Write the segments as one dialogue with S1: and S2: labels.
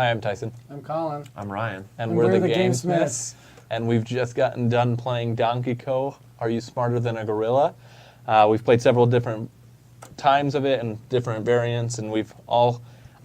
S1: Hi, I'm Tyson.
S2: I'm Colin.
S3: I'm Ryan.
S1: And
S2: And
S1: we're the
S2: we're the
S1: Gamesmiths. And we've just gotten done playing Donkey Co. Are You Smarter Than a Gorilla? We've played several different times of it and different variants, and we've all,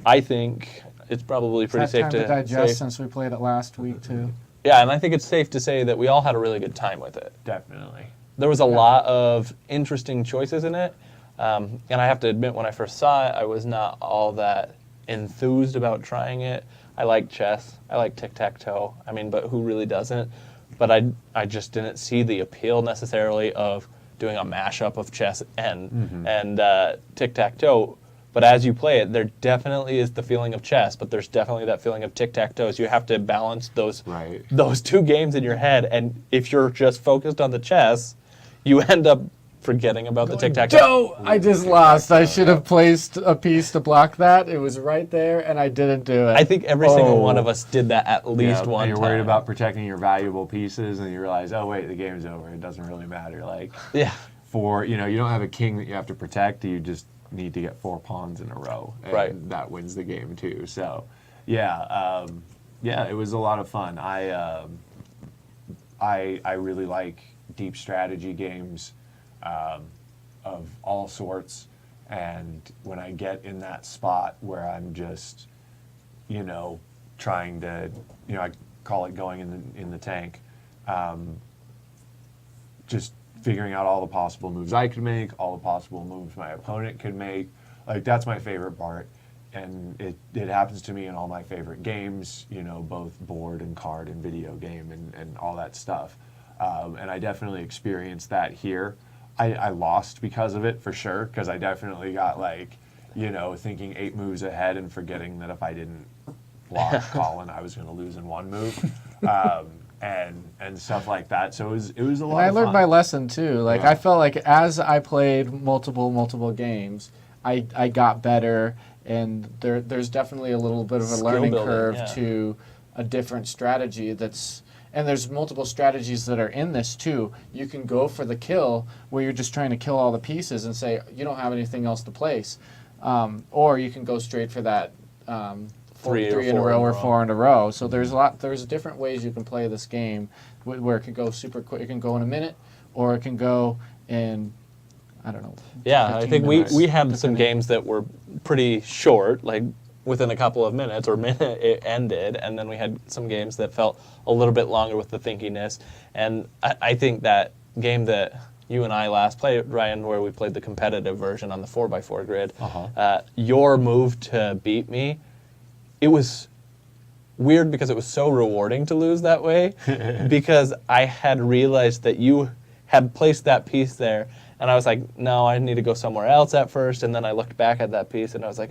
S1: I think, it's probably pretty
S2: Had
S1: safe
S2: time
S1: to
S2: to digest
S1: say.
S2: since we played it last week too.
S1: Yeah, and I think it's safe to say that we all had a really good time with it.
S3: Definitely.
S1: There was a lot of interesting choices in it, and I have to admit, when I first saw it, I was not all that enthused about trying it. I like chess. I like tic-tac-toe. I mean, but who really doesn't? But I just didn't see the appeal necessarily of doing a mashup of chess and tic-tac-toe. But as you play it, there definitely is the feeling of chess, but there's definitely that feeling of tic-tac-toe. So you have to balance those two games in your head, and if you're just focused on the chess, you end up forgetting about the tic-tac-toe.
S2: Joe, I just lost. I should have placed a piece to block that. It was right there, and I didn't do it.
S1: I think every single one of us did that at least one
S3: and you're
S1: time.
S3: worried about protecting your valuable pieces, and you realize, oh wait, the game's over. It doesn't really matter. Like,
S1: Yeah.
S3: you don't have a king that you have to protect. You just need to get 4 pawns in a row, and
S1: Right.
S3: that wins the game too. So, yeah, it was a lot of fun. I really like deep strategy games of all sorts, and when I get in that spot where I'm just, trying to, I call it going in the tank, just figuring out all the possible moves I could make, all the possible moves my opponent could make. Like, that's my favorite part. And it happens to me in all my favorite games, both board and card and video game and all that stuff. And I definitely experienced that here. I lost because of it, for sure, because I definitely got, thinking 8 moves ahead and forgetting that if I didn't block Colin, I was going to lose in 1 move. And stuff like that. So it was a lot of fun.
S2: I learned my lesson too. Like,
S3: Yeah.
S2: I felt like as I played multiple games, I got better, and there's definitely a little bit of a
S1: Skill
S2: learning
S1: building,
S2: curve
S1: yeah.
S2: to a different strategy and there's multiple strategies that are in this too. You can go for the kill where you're just trying to kill all the pieces and say you don't have anything else to place, or you can go straight for that
S1: 3 or
S2: 3 in a
S1: 4
S2: row
S1: in a
S2: or
S1: row.
S2: 4 in a row. So there's different ways you can play this game where it can go super quick. It can go in a minute, or it can go in, I don't know.
S1: Yeah, I
S2: 15
S1: think
S2: minutes,
S1: we had some
S2: depending.
S1: games that were pretty short, like within a couple of minutes or minute it ended, and then we had some games that felt a little bit longer with the thinkiness. And I think that game that you and I last played, Ryan, where we played the competitive version on the 4x4 grid, your move to beat me, it was weird because it was so rewarding to lose that way because I had realized that you had placed that piece there, and I was like, no, I need to go somewhere else at first, and then I looked back at that piece and I was like,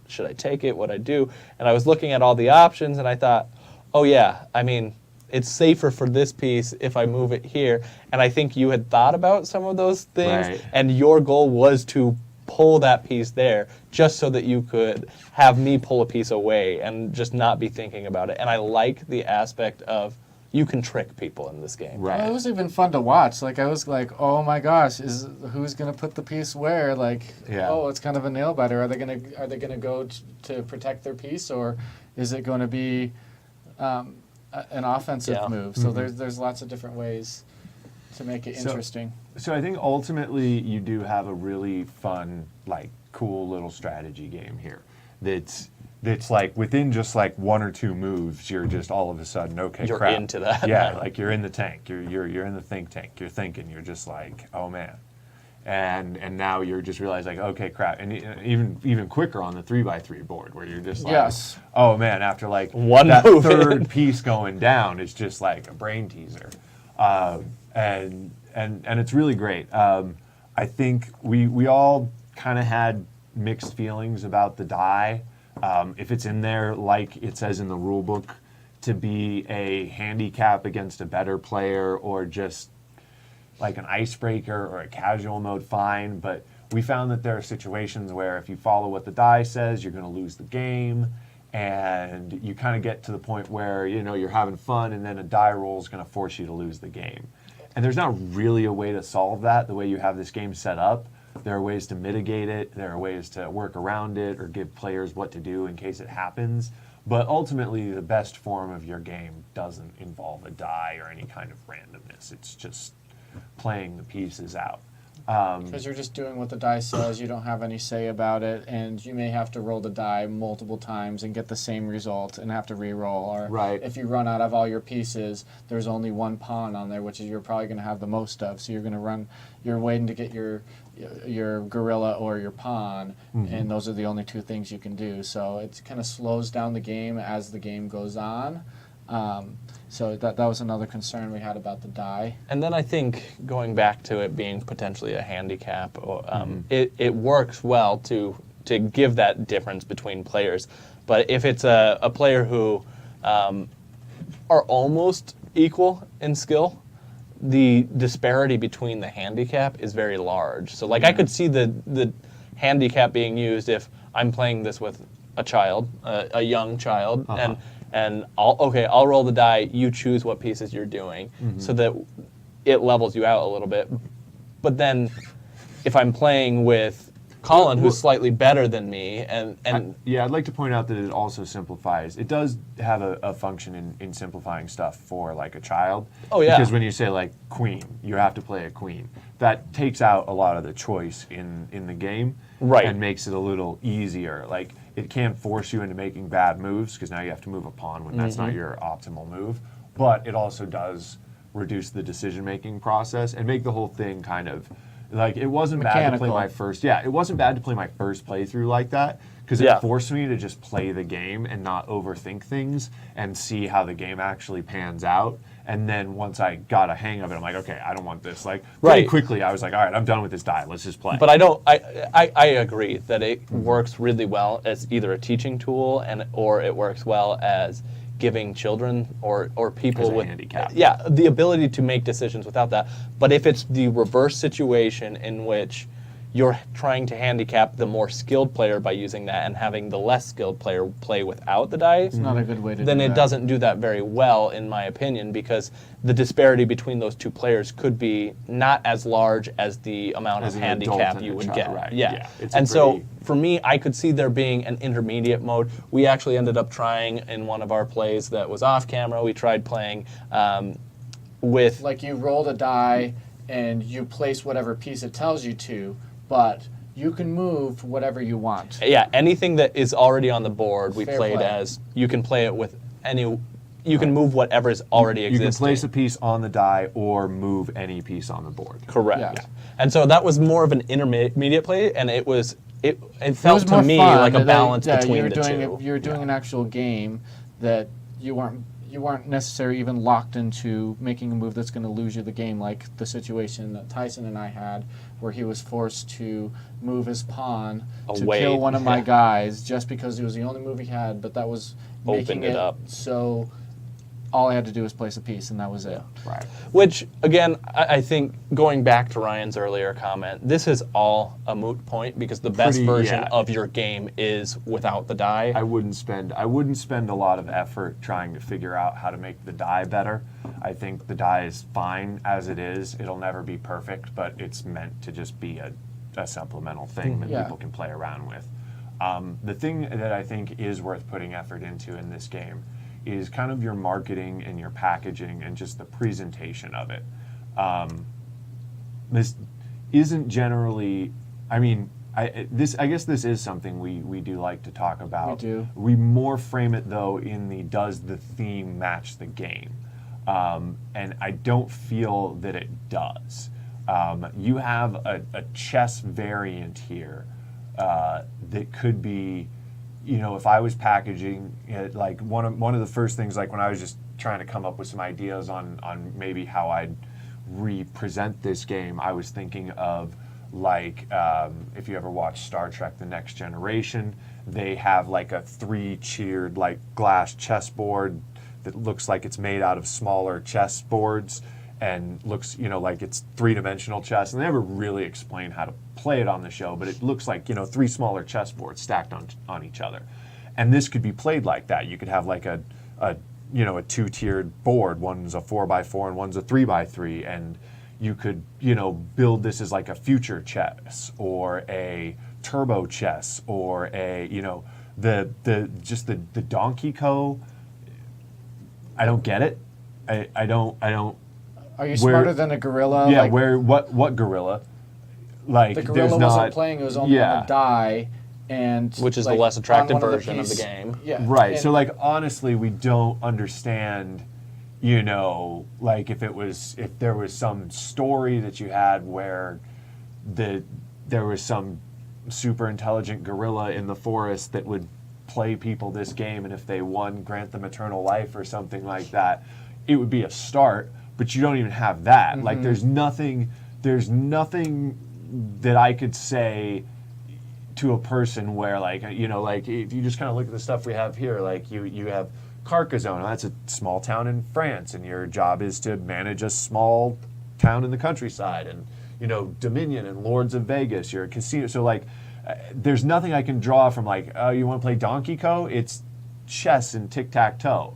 S1: should I take it? What I do? And I was looking at all the options and I thought, oh yeah, I mean, it's safer for this piece if I move it here. And I think you had thought about some of those things,
S3: Right.
S1: and your goal was to pull that piece there just so that you could have me pull a piece away and just not be thinking about it. And I like the aspect of you can trick people in this game.
S3: Right.
S2: Well, it was even fun to watch. Like, I was like, oh my gosh, who's gonna put the piece where? Like,
S3: Yeah.
S2: oh, it's kind of a nail biter. Are they gonna go to protect their piece, or is it going to be an offensive
S1: Yeah.
S2: move? So there's lots of different ways to make it
S3: So-
S2: interesting.
S3: So I think ultimately you do have a really fun, cool little strategy game here. That's like within just 1 or 2 moves, you're just all of a sudden, okay,
S1: You're
S3: crap.
S1: into that.
S3: Yeah, like you're in the tank. You're in the think tank. You're thinking. You're just like, oh man. And now you're just realizing, okay, crap. And even quicker on the 3x3 board, where you're just like,
S2: Yes.
S3: oh man, after
S1: One
S3: that
S1: move
S3: third
S1: in.
S3: piece going down, it's just like a brain teaser. And it's really great. I think we all kind of had mixed feelings about the die. If it's in there, like it says in the rule book, to be a handicap against a better player, or just like an icebreaker or a casual mode, fine. But we found that there are situations where if you follow what the die says, you're going to lose the game. And you kind of get to the point where, you're having fun, and then a die roll is going to force you to lose the game. And there's not really a way to solve that the way you have this game set up. There are ways to mitigate it. There are ways to work around it or give players what to do in case it happens. But ultimately, the best form of your game doesn't involve a die or any kind of randomness. It's just playing the pieces out.
S2: Because you're just doing what the die says, you don't have any say about it, and you may have to roll the die multiple times and get the same result and have to re-roll. Or
S3: Right.
S2: if you run out of all your pieces, there's only one pawn on there, which is you're probably going to have the most of. So you're waiting to get your gorilla or your pawn, and those are the only two things you can do. So it kind of slows down the game as the game goes on. So that was another concern we had about the die.
S1: And then I think going back to it being potentially a handicap, it works well to give that difference between players. But if it's a player who are almost equal in skill, the disparity between the handicap is very large. So like I could see the handicap being used if I'm playing this with a child, a young child, and I'll roll the die, you choose what pieces you're doing, so that it levels you out a little bit. But then if I'm playing with Colin, who's slightly better than me, and
S3: I'd like to point out that it also simplifies. It does have a function in simplifying stuff for like a child.
S1: Oh, yeah.
S3: Because when you say like queen, you have to play a queen. That takes out a lot of the choice in the game,
S1: Right.
S3: and makes it a little easier. Like it can force you into making bad moves because now you have to move a pawn when that's not your optimal move. But it also does reduce the decision-making process and make the whole thing kind of like it wasn't bad to play my first. Yeah, it wasn't bad to play my first playthrough like that because it forced me to just play the game and not overthink things and see how the game actually pans out. And then once I got a hang of it, I'm like, okay, I don't want this. Like pretty quickly, I was like, all right, I'm done with this die. Let's just play.
S1: But I agree that it works really well as either a teaching tool or it works well as giving children or people
S3: As a
S1: with
S3: handicap.
S1: the ability to make decisions without that. But if it's the reverse situation in which you're trying to handicap the more skilled player by using that and having the less skilled player play without the die,
S2: It's not a good way to do
S1: then
S2: that.
S1: it doesn't do that very well, in my opinion, because the disparity between those two players could be not as large as the amount
S3: As
S1: of
S3: an adult
S1: handicap
S3: and
S1: you
S3: a
S1: would
S3: child,
S1: get.
S3: right.
S1: Yeah.
S3: Yeah, it's a
S1: And so
S3: pretty-
S1: for me, I could see there being an intermediate mode. We actually ended up trying in one of our plays that was off camera. We tried playing with
S2: Like you roll a die and you place whatever piece it tells you to, but you can move whatever you want.
S1: anything that is already on the board. We
S2: Fair
S1: played
S2: play.
S1: as you can play it with any. You can move whatever is already
S3: you
S1: existing.
S3: can place a piece on the die or move any piece on the board.
S1: Correct.
S2: Yeah.
S1: And so that was more of an intermediate play, and it felt
S2: was
S1: to
S2: more
S1: me
S2: fun.
S1: like a balance between
S2: you were
S1: the
S2: doing
S1: two.
S2: You were doing an actual game that you weren't necessarily even locked into making a move that's going to lose you the game, like the situation that Tyson and I had, where he was forced to move his pawn to
S1: Away.
S2: kill one of my guys just because it was the only move he had, but that was making
S1: Opened it up.
S2: so all I had to do was place a piece, and that was it.
S3: Right.
S1: Which, again, I think going back to Ryan's earlier comment, this is all a moot point because the best
S3: Pretty-
S1: version
S3: yeah.
S1: of your game is without the die.
S3: I wouldn't spend a lot of effort trying to figure out how to make the die better. I think the die is fine as it is. It'll never be perfect, but it's meant to just be a supplemental thing that
S2: Yeah.
S3: people can play around with. The thing that I think is worth putting effort into in this game is kind of your marketing and your packaging and just the presentation of it. This isn't generally, I mean, I guess this is something we do like to talk about.
S2: We do.
S3: We more frame it though in the does the theme match the game, and I don't feel that it does. You have a chess variant here that could be, you know, if I was packaging it, like one of the first things, like when I was just trying to come up with some ideas on maybe how I'd represent this game, I was thinking of like if you ever watch Star Trek: The Next Generation, they have like a 3-tiered like glass chessboard that looks like it's made out of smaller chessboards and looks, you know, like it's 3-dimensional chess, and they never really explain how to play it on the show, but it looks like, you know, 3 smaller chessboards stacked on each other. And this could be played like that. You could have like a 2-tiered board. One's a 4x4 and one's a 3x3, and you could, build this as like a future chess or a turbo chess or a, the Donkey Co. I don't get it. I don't.
S2: Are you smarter than a gorilla?
S3: Yeah,
S2: Like,
S3: what gorilla? Like
S2: the
S3: there's
S2: gorilla
S3: not
S2: wasn't playing; it was only on a die, and
S1: which is
S2: like,
S1: the less
S2: on
S1: attractive
S2: one of the
S1: version of the game.
S2: Yeah,
S3: right.
S2: and-
S3: So like honestly, we don't understand. Like if there was some story that you had where there was some super intelligent gorilla in the forest that would play people this game, and if they won, grant them eternal life or something like that, it would be a start. But you don't even have that. Like there's nothing that I could say to a person where like if you just kind of look at the stuff we have here, like you have Carcassonne. That's a small town in France, and your job is to manage a small town in the countryside. And Dominion and Lords of Vegas. You're a casino. So like, there's nothing I can draw from like, oh, you want to play Donkey Co? It's chess and tic tac toe,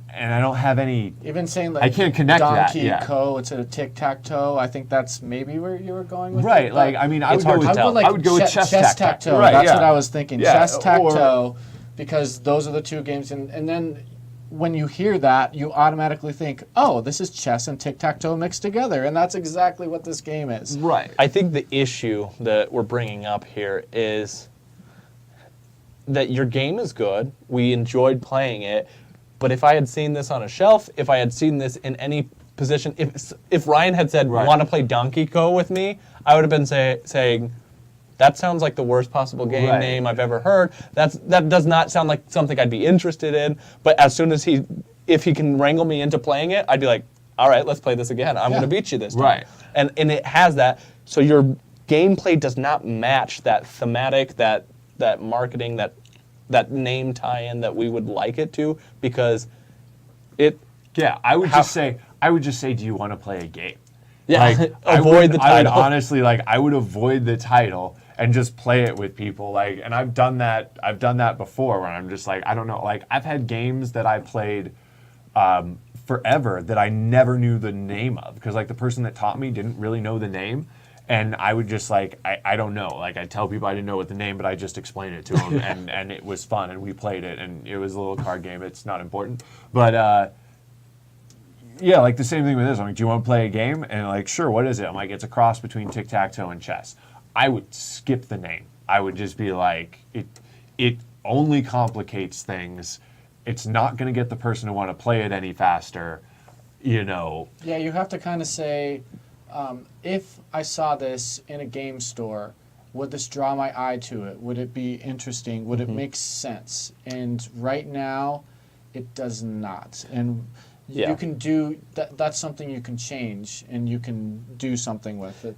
S3: and I don't have any.
S2: Even saying like
S3: I can't connect that,
S2: Donkey
S3: yeah.
S2: Co. It's a tic tac toe. I think that's maybe where you were going with
S3: Right,
S2: it.
S3: like I mean, I
S1: It's
S3: would go
S1: hard to
S3: with
S1: tell.
S2: like
S3: I would go with chess tac
S2: toe.
S3: Right,
S2: That's
S3: yeah.
S2: what I was thinking.
S3: Yeah,
S2: Chess tac
S3: or-
S2: toe, because those are the two games, and then when you hear that, you automatically think, oh, this is chess and tic tac toe mixed together, and that's exactly what this game is.
S3: Right.
S1: I think the issue that we're bringing up here is that your game is good. We enjoyed playing it, but if I had seen this on a shelf, if I had seen this in any position, if Ryan had said,
S3: Right.
S1: "Want to play Donkey Co with me?" I would have been saying, "That sounds like the worst possible game
S3: Right.
S1: name I've ever heard. That does not sound like something I'd be interested in." But as soon as if he can wrangle me into playing it, I'd be like, "All right, let's play this again. I'm
S2: Yeah.
S1: going to beat you this time."
S3: Right.
S1: And it has that. So your gameplay does not match that thematic, that marketing, that name tie-in that we would like it to, because it.
S3: Yeah, I would
S1: How-
S3: just say, do you want to play a game?
S1: Yeah,
S3: Like,
S1: avoid the
S3: I would
S1: title.
S3: honestly I would avoid the title and just play it with people. Like, and I've done that before where I'm just like, I don't know. Like, I've had games that I played forever that I never knew the name of, because like the person that taught me didn't really know the name. And I would just like, I don't know. Like, I tell people I didn't know what the name, but I just explained it to them, and it was fun, and we played it, and it was a little card game. It's not important, but yeah, like the same thing with this. I'm like, do you want to play a game? And like, sure. What is it? I'm like, it's a cross between tic tac toe and chess. I would skip the name. I would just be like, it only complicates things. It's not going to get the person to want to play it any faster.
S2: Yeah, you have to kind of say, if I saw this in a game store, would this draw my eye to it? Would it be interesting? Would it make sense? And right now, it does not. And
S1: Yeah.
S2: you can do that. That's something you can change, and you can do something with it.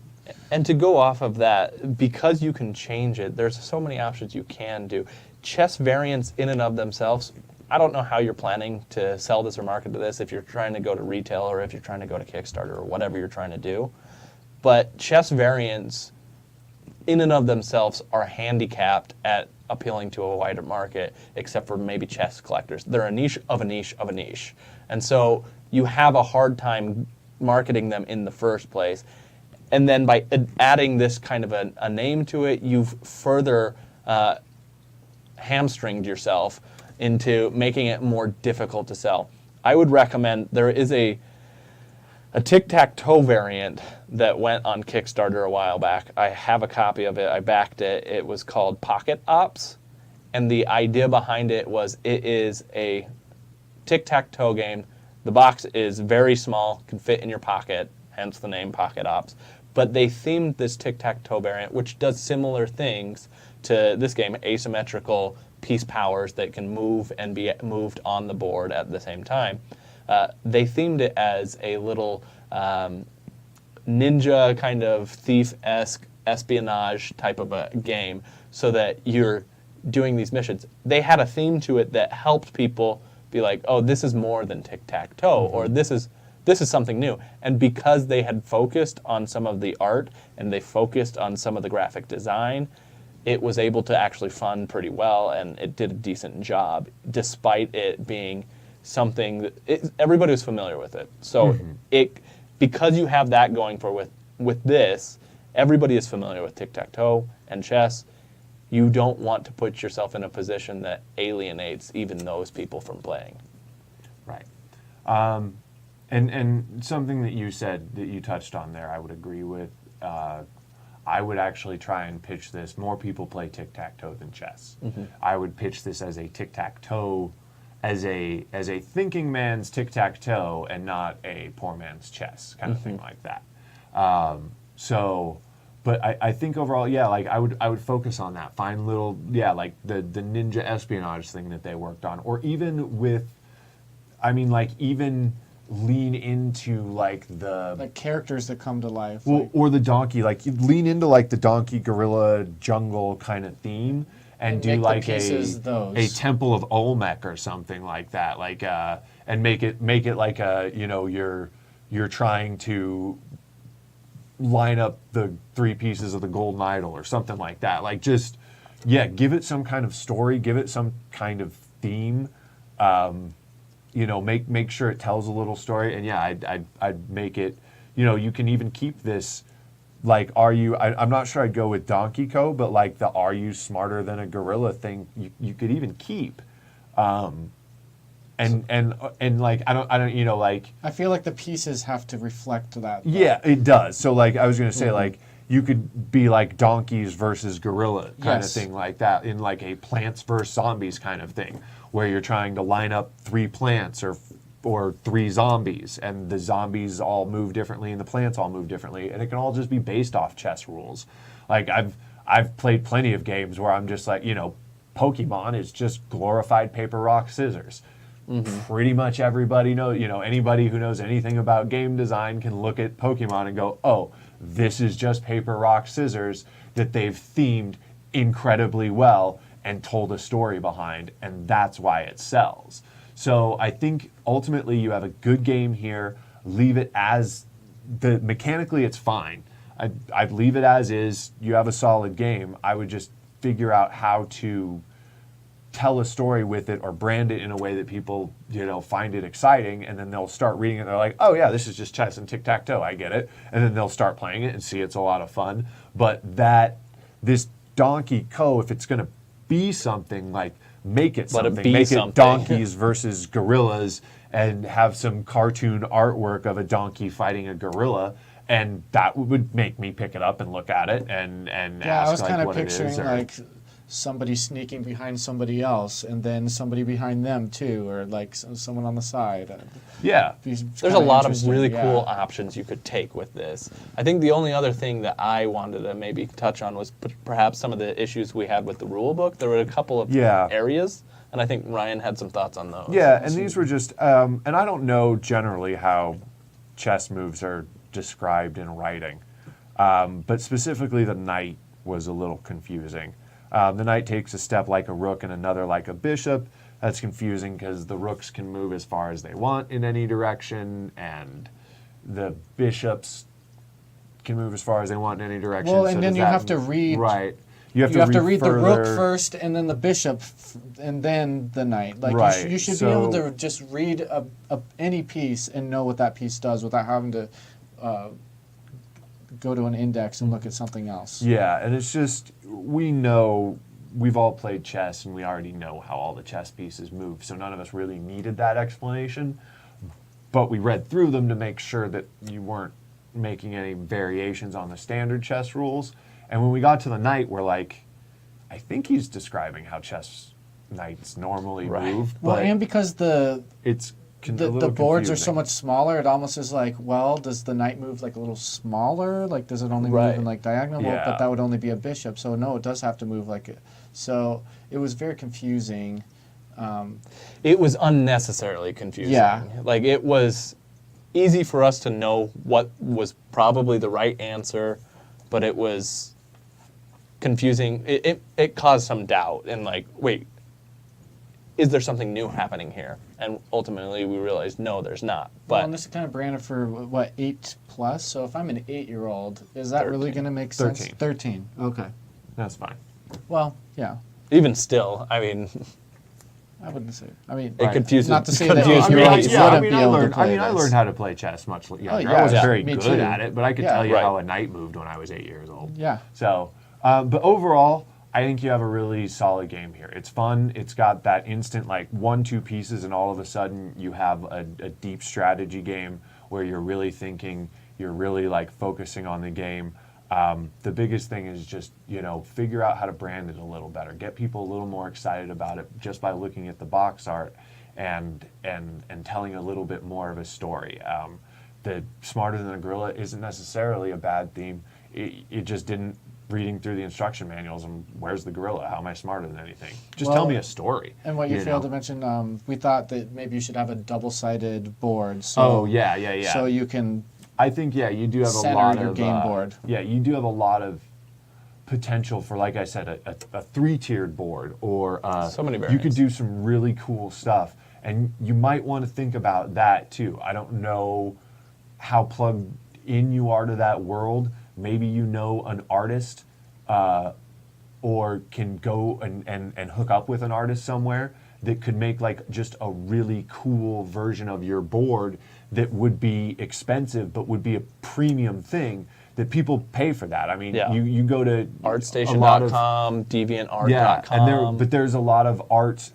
S1: And to go off of that, because you can change it, there's so many options you can do. Chess variants in and of themselves, I don't know how you're planning to sell this or market this, if you're trying to go to retail or if you're trying to go to Kickstarter or whatever you're trying to do. But chess variants in and of themselves are handicapped at appealing to a wider market, except for maybe chess collectors. They're a niche of a niche of a niche. And so you have a hard time marketing them in the first place. And then by adding this kind of a name to it, you've further hamstringed yourself into making it more difficult to sell. I would recommend, there is a tic-tac-toe variant that went on Kickstarter a while back. I have a copy of it. I backed it. It was called Pocket Ops. And the idea behind it was it is a tic-tac-toe game. The box is very small, can fit in your pocket, hence the name Pocket Ops. But they themed this tic-tac-toe variant, which does similar things to this game, asymmetrical piece powers that can move and be moved on the board at the same time. They themed it as a little ninja kind of thief-esque espionage type of a game, so that you're doing these missions. They had a theme to it that helped people be like, oh, this is more than tic-tac-toe, or this is something new. And because they had focused on some of the art and they focused on some of the graphic design, it was able to actually fund pretty well, and it did a decent job, despite it being something that everybody was familiar with it. So because you have that going for with this, everybody is familiar with tic-tac-toe and chess. You don't want to put yourself in a position that alienates even those people from playing.
S3: Right. And something that you said that you touched on there, I would agree with. I would actually try and pitch this. More people play tic-tac-toe than chess. I would pitch this as a tic-tac-toe, as a thinking man's tic-tac-toe, and not a poor man's chess kind of thing like that. But I think overall, yeah, like I would focus on that. Find little, yeah, like the ninja espionage thing that they worked on, or even with, I mean, like even lean into like the
S2: characters that come to life.
S3: well, or the donkey, like you lean into like the donkey gorilla jungle kind of theme, and do
S2: make the
S3: like
S2: pieces those.
S3: a temple of Olmec or something like that, like and make it like a, you know, you're trying to line up the 3 pieces of the golden idol or something like that. Like just, yeah, give it some kind of story, give it some kind of theme. You know, make sure it tells a little story, and yeah, I'd make it. You know, you can even keep this. Like, I'm not sure I'd go with Donkey Co, but like the "Are you smarter than a gorilla" thing, you could even keep. And like I don't you know, like
S2: I feel like the pieces have to reflect that.
S3: yeah, it does. So like I was gonna say, like you could be like donkeys versus gorilla kind
S2: Yes.
S3: of thing, like that, in like a plants versus zombies kind of thing, where you're trying to line up 3 plants or 3 zombies, and the zombies all move differently and the plants all move differently, and it can all just be based off chess rules. Like I've played plenty of games where I'm just like, you know, Pokemon is just glorified paper rock scissors. Pretty much everybody knows, you know, anybody who knows anything about game design can look at Pokemon and go, oh, this is just paper rock scissors that they've themed incredibly well and told a story behind, and that's why it sells. So I think ultimately you have a good game here. Leave it as mechanically it's fine. I'd leave it as is. You have a solid game. I would just figure out how to tell a story with it or brand it in a way that people, you know, find it exciting, and then they'll start reading it and they're like, oh yeah, this is just chess and tic-tac-toe, I get it. And then they'll start playing it and see it's a lot of fun. But this Donkey Co, if it's going to be something, like make it
S1: Let it
S3: something.
S1: be
S3: Make
S1: something.
S3: it donkeys versus gorillas, and have some cartoon artwork of a donkey fighting a gorilla, and that would make me pick it up and look at it and
S2: Yeah,
S3: ask
S2: I was
S3: like
S2: kind of
S3: what it
S2: picturing
S3: is. Or,
S2: like somebody sneaking behind somebody else, and then somebody behind them too, or like someone on the side.
S3: yeah.
S1: There's a lot of really cool options you could take with this. I think the only other thing that I wanted to maybe touch on was perhaps some of the issues we had with the rule book. There were a couple of
S3: Yeah.
S1: areas, and I think Ryan had some thoughts on those.
S3: Yeah, and these were just, and I don't know generally how chess moves are described in writing, but specifically the knight was a little confusing. The knight takes a step like a rook and another like a bishop. That's confusing because the rooks can move as far as they want in any direction, and the bishops can move as far as they want in any direction.
S2: Well, and
S3: So
S2: then
S3: does
S2: you
S3: that-
S2: have to read.
S3: Right.
S2: You have to read the rook
S3: further.
S2: first, and then the bishop, and then the knight. Like
S3: Right,
S2: you should be able
S3: so-
S2: to just read any piece and know what that piece does without having to go to an index and look at something else.
S3: Yeah, and it's just, we've all played chess and we already know how all the chess pieces move, so none of us really needed that explanation, but we read through them to make sure that you weren't making any variations on the standard chess rules. And when we got to the knight, we're like, I think he's describing how chess knights normally
S1: Right.
S3: move,
S2: Well,
S3: but
S2: and because
S3: it's a
S2: the
S3: little
S2: boards are so
S3: confusing.
S2: much smaller, it almost is like, well, does the knight move like a little smaller? Like, does it only
S1: Right.
S2: move in like diagonal? Well,
S3: Yeah.
S2: but that would only be a bishop. So no, it does have to move like it. So it was very confusing.
S1: It was unnecessarily confusing.
S2: Yeah.
S1: Like, it was easy for us to know what was probably the right answer, but it was confusing. It caused some doubt, and like, wait, is there something new happening here? And ultimately we realized, no, there's not.
S2: Well,
S1: But
S2: and this is kind of branded for what, 8+? So if I'm an 8-year-old, is that really
S1: 13.
S2: going to make sense?
S3: 13.
S2: 13. Okay.
S3: That's fine.
S2: Well, yeah.
S1: even still, I mean,
S2: I wouldn't say. I mean,
S1: It confuses-
S2: not to say that
S1: confused
S2: you
S1: me.
S2: wouldn't
S1: Yeah,
S2: be able to play
S3: I
S2: this.
S3: learned how to play chess much younger. I
S2: yeah,
S3: wasn't
S2: yeah,
S3: very
S2: me
S3: good
S2: too.
S3: at it, but I could
S2: Yeah.
S3: tell you
S1: Right.
S3: how a knight moved when I was 8 years old.
S2: Yeah.
S3: So, but overall, I think you have a really solid game here. It's fun. It's got that instant, like, 1-2 pieces, and all of a sudden you have a deep strategy game where you're really thinking, you're really, like, focusing on the game. The biggest thing is just, figure out how to brand it a little better. Get people a little more excited about it just by looking at the box art and telling a little bit more of a story. The Smarter Than a Gorilla isn't necessarily a bad theme. It just didn't, reading through the instruction manuals, and where's the gorilla? How am I smarter than anything? Just tell
S2: Well,
S3: me a story.
S2: And what you
S3: know?
S2: failed to mention, we thought that maybe you should have a double-sided board. So,
S3: Oh, yeah.
S2: So you can
S3: I think, you do have a
S2: center
S3: lot
S2: your
S3: of
S2: game board.
S3: Yeah, you do have a lot of potential for, like I said, a 3-tiered board, or
S1: So many
S3: you could
S1: variants.
S3: do some really cool stuff, and you might want to think about that too. I don't know how plugged in you are to that world. Maybe you know an artist, or can go and hook up with an artist somewhere that could make, like, just a really cool version of your board that would be expensive but would be a premium thing that people pay for that. I mean,
S1: Yeah.
S3: you go to
S1: Artstation.com, DeviantArt.com.
S3: yeah, but there's a lot of art.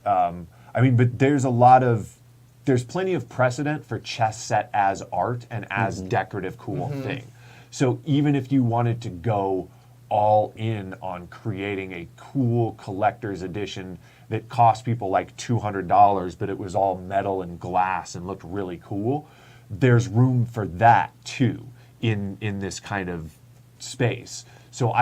S3: There's plenty of precedent for chess set as art and as decorative, cool thing. So even if you wanted to go all in on creating a cool collector's edition that cost people like $200, but it was all metal and glass and looked really cool, there's room for that too in this kind of space. So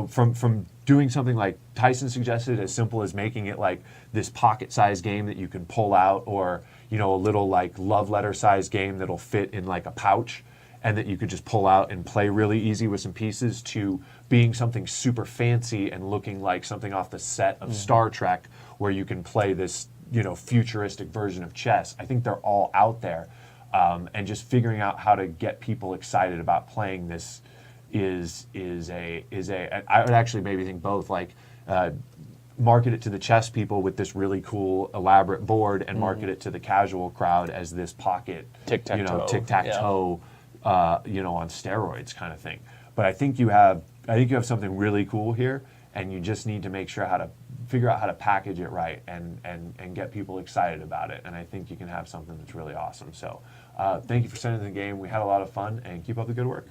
S3: from doing something like Tyson suggested, as simple as making it like this pocket-sized game that you can pull out, or a little like love letter-sized game that'll fit in like a pouch, and that you could just pull out and play really easy with some pieces, to being something super fancy and looking like something off the set of Star Trek, where you can play this futuristic version of chess. I think they're all out there, and just figuring out how to get people excited about playing this is a I would actually maybe think both, like, market it to the chess people with this really cool elaborate board, and market it to the casual crowd as this pocket
S1: Tic-tac-toe.
S3: tic-tac-toe on steroids kind of thing. But I think you have something really cool here, and you just need to figure out how to package it right and get people excited about it. And I think you can have something that's really awesome. So thank you for sending the game. We had a lot of fun, and keep up the good work.